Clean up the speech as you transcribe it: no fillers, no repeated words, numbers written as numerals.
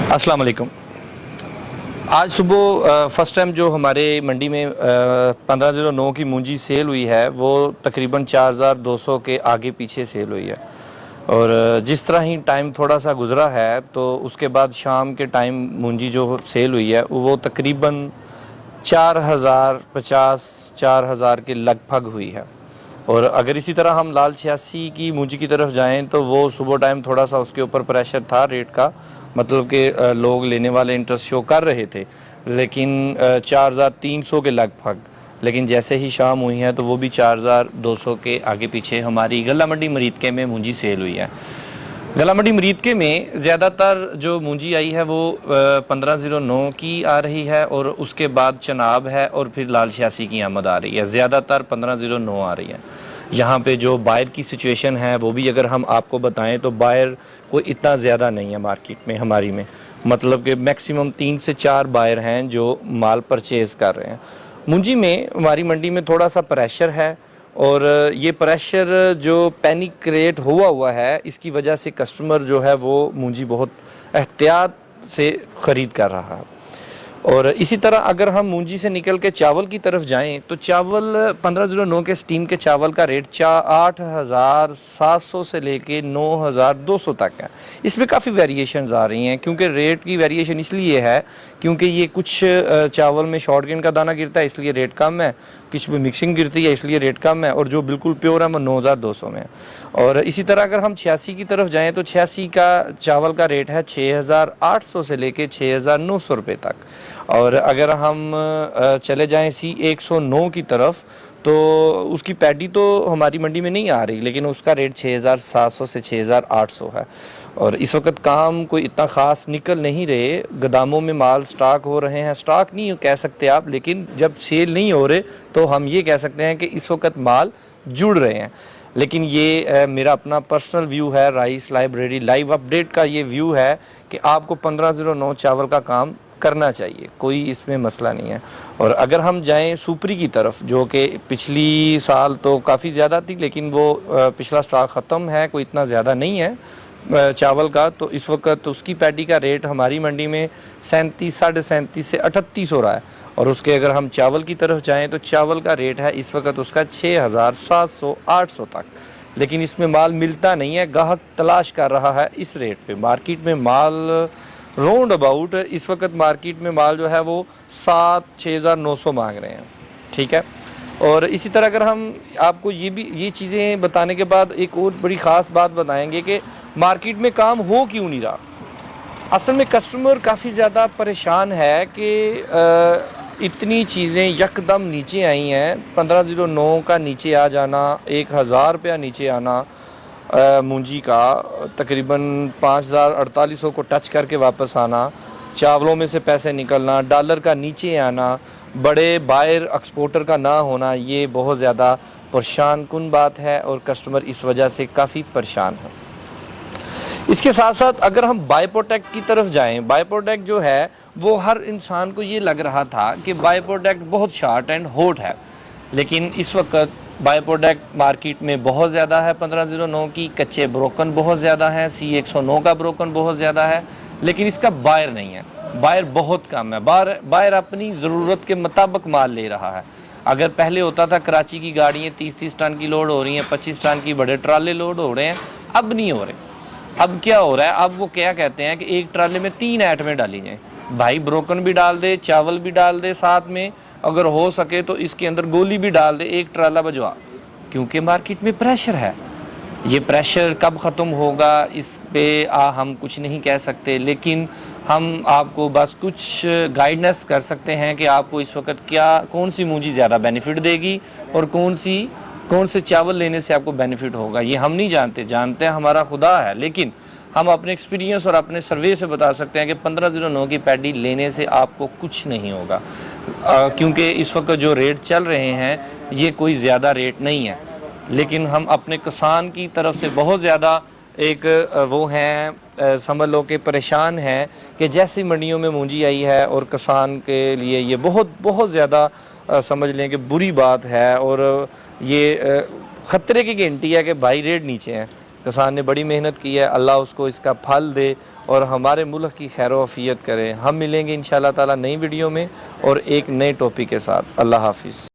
अस्सलाम वालेकुम। आज सुबह फर्स्ट टाइम जो हमारे मंडी में 1509 की मूंजी सेल हुई है वो तकरीबन 4200 के आगे पीछे सेल हुई है। और जिस तरह ही टाइम थोड़ा सा गुज़रा है तो उसके बाद शाम के टाइम मूंजी जो सेल हुई है वो तकरीबन 4050 के लगभग हुई है। और अगर इसी तरह हम लाल 86 की मूंजी की तरफ जाएं तो वो सुबह टाइम थोड़ा सा उसके ऊपर प्रेशर था रेट का, मतलब कि लोग लेने वाले इंटरेस्ट शो कर रहे थे, लेकिन 4300 के लगभग। लेकिन जैसे ही शाम हुई है तो वो भी 4200 के आगे पीछे हमारी गला मंडी मरीदके में मूंजी सेल हुई है। गला मंडी मरीदके में ज़्यादातर जो मूंजी आई है वो 1509 की आ रही है, और उसके बाद चनाब है और फिर लाल 86 की आमद आ रही है। ज़्यादातर 1509 आ रही है। यहाँ पे जो बायर की सिचुएशन है वो भी अगर हम आपको बताएं तो बायर कोई इतना ज़्यादा नहीं है मार्केट में हमारी में, मतलब कि मैक्सिमम 3 से 4 बायर हैं जो माल परचेज़ कर रहे हैं। मूंजी में हमारी मंडी में थोड़ा सा प्रेशर है, और ये प्रेशर जो पैनिक क्रिएट हुआ है इसकी वजह से कस्टमर जो है वो मूंजी बहुत एहतियात से ख़रीद कर रहा है। और इसी तरह अगर हम मूंजी से निकल के चावल की तरफ जाएं तो चावल 1509 के स्टीम के चावल का रेट 8700 से लेके 9200 तक है। इसमें काफ़ी वेरिएशंस आ रही हैं, क्योंकि रेट की वेरिएशन इसलिए है क्योंकि ये कुछ चावल में शॉर्ट ग्रेन का दाना गिरता है इसलिए रेट कम है, कुछ में मिक्सिंग गिरती है इसलिए रेट कम है, और जो बिल्कुल प्योर है वो 9200 में है। और इसी तरह अगर हम 86 की तरफ जाएँ तो 86 का चावल का रेट है 6800 से लेके 6900 रुपये तक। और अगर हम चले जाएं C109 की तरफ तो उसकी पैडी तो हमारी मंडी में नहीं आ रही, लेकिन उसका रेट 6700 से 6800 है। और इस वक्त काम कोई इतना ख़ास निकल नहीं रहे, गोदामों में माल स्टॉक हो रहे हैं, स्टॉक नहीं कह सकते आप, लेकिन जब सेल नहीं हो रहे तो हम ये कह सकते हैं कि इस वक्त माल जुड़ रहे हैं। लेकिन ये मेरा अपना पर्सनल व्यू है, राइस लाइब्रेरी लाइव अपडेट का ये व्यू है कि आपको 1509 चावल का काम करना चाहिए, कोई इसमें मसला नहीं है। और अगर हम जाएं सुपरी की तरफ जो कि पिछली साल तो काफ़ी ज़्यादा थी, लेकिन वो पिछला स्टॉक ख़त्म है, कोई इतना ज़्यादा नहीं है चावल का, तो इस वक्त उसकी पैडी का रेट हमारी मंडी में 37, 37.5 से 38 हो रहा है। और उसके अगर हम चावल की तरफ जाएं तो चावल का रेट है इस वक्त उसका 6700, 800 तक। लेकिन इसमें माल मिलता नहीं है, गाहक तलाश कर रहा है इस रेट पे। मार्केट में माल राउंड अबाउट इस वक्त मार्केट में माल जो है वो 7-6900 मांग रहे हैं, ठीक है। और इसी तरह अगर हम आपको ये चीज़ें बताने के बाद एक और बड़ी ख़ास बात बताएंगे कि मार्केट में काम हो क्यों नहीं रहा। असल में कस्टमर काफ़ी ज़्यादा परेशान है कि इतनी चीज़ें यकदम नीचे आई हैं। 1509 का नीचे आ जाना, 1000 रुपया नीचे आना मूंजी का, तकरीबन 5400 को टच करके वापस आना, चावलों में से पैसे निकलना, डॉलर का नीचे आना, बड़े बायर एक्सपोर्टर का ना होना, ये बहुत ज़्यादा परेशान कुन बात है और कस्टमर इस वजह से काफ़ी परेशान है। इसके साथ साथ अगर हम बाय प्रोडक्ट की तरफ जाएं, बाय प्रोडक्ट जो है वो हर इंसान को ये लग रहा था कि बाय प्रोडक्ट बहुत शॉर्ट एंड हॉट है, लेकिन इस वक्त बाय प्रोडक्ट मार्केट में बहुत ज़्यादा है। 1509 की कच्चे ब्रोकन बहुत ज़्यादा है, C109 का ब्रोकन बहुत ज़्यादा है, लेकिन इसका बायर नहीं है, बायर बहुत कम है। बायर अपनी ज़रूरत के मुताबिक माल ले रहा है। अगर पहले होता था कराची की गाड़ियाँ 30-30 टन की लोड हो रही हैं, 25 टन की बड़े ट्राले लोड हो रहे हैं, अब नहीं हो रहे। अब क्या हो रहा है, अब वो क्या कहते हैं कि एक ट्राले में 3 आइटमें डाली जाएँ, भाई ब्रोकन भी डाल दे, चावल भी डाल दे, साथ में अगर हो सके तो इसके अंदर गोली भी डाल दे, एक ट्राला बजवा, क्योंकि मार्केट में प्रेशर है। ये प्रेशर कब ख़त्म होगा इस पे हम कुछ नहीं कह सकते, लेकिन हम आपको बस कुछ गाइडेंस कर सकते हैं कि आपको इस वक्त कौन सी मूंजी ज़्यादा बेनिफिट देगी और कौन से चावल लेने से आपको बेनिफिट होगा, ये हम नहीं जानते हैं हमारा खुदा है। लेकिन हम अपने एक्सपीरियंस और अपने सर्वे से बता सकते हैं कि 1509 की पैडी लेने से आपको कुछ नहीं होगा, क्योंकि इस वक्त जो रेट चल रहे हैं ये कोई ज़्यादा रेट नहीं है। लेकिन हम अपने किसान की तरफ से बहुत ज़्यादा एक वो हैं, समझ लो कि परेशान हैं कि जैसी मंडियों में मूंजी आई है, और किसान के लिए ये बहुत ज़्यादा समझ लें कि बुरी बात है, और ये ख़तरे की घंटी है कि भाई रेट नीचे हैं। किसान ने बड़ी मेहनत की है, अल्लाह उसको इसका फल दे और हमारे मुल्क की खैर वफ़ियत करे। हम मिलेंगे इंशाअल्लाह ताला नई वीडियो में और एक नए टॉपिक के साथ। अल्लाह हाफिज़।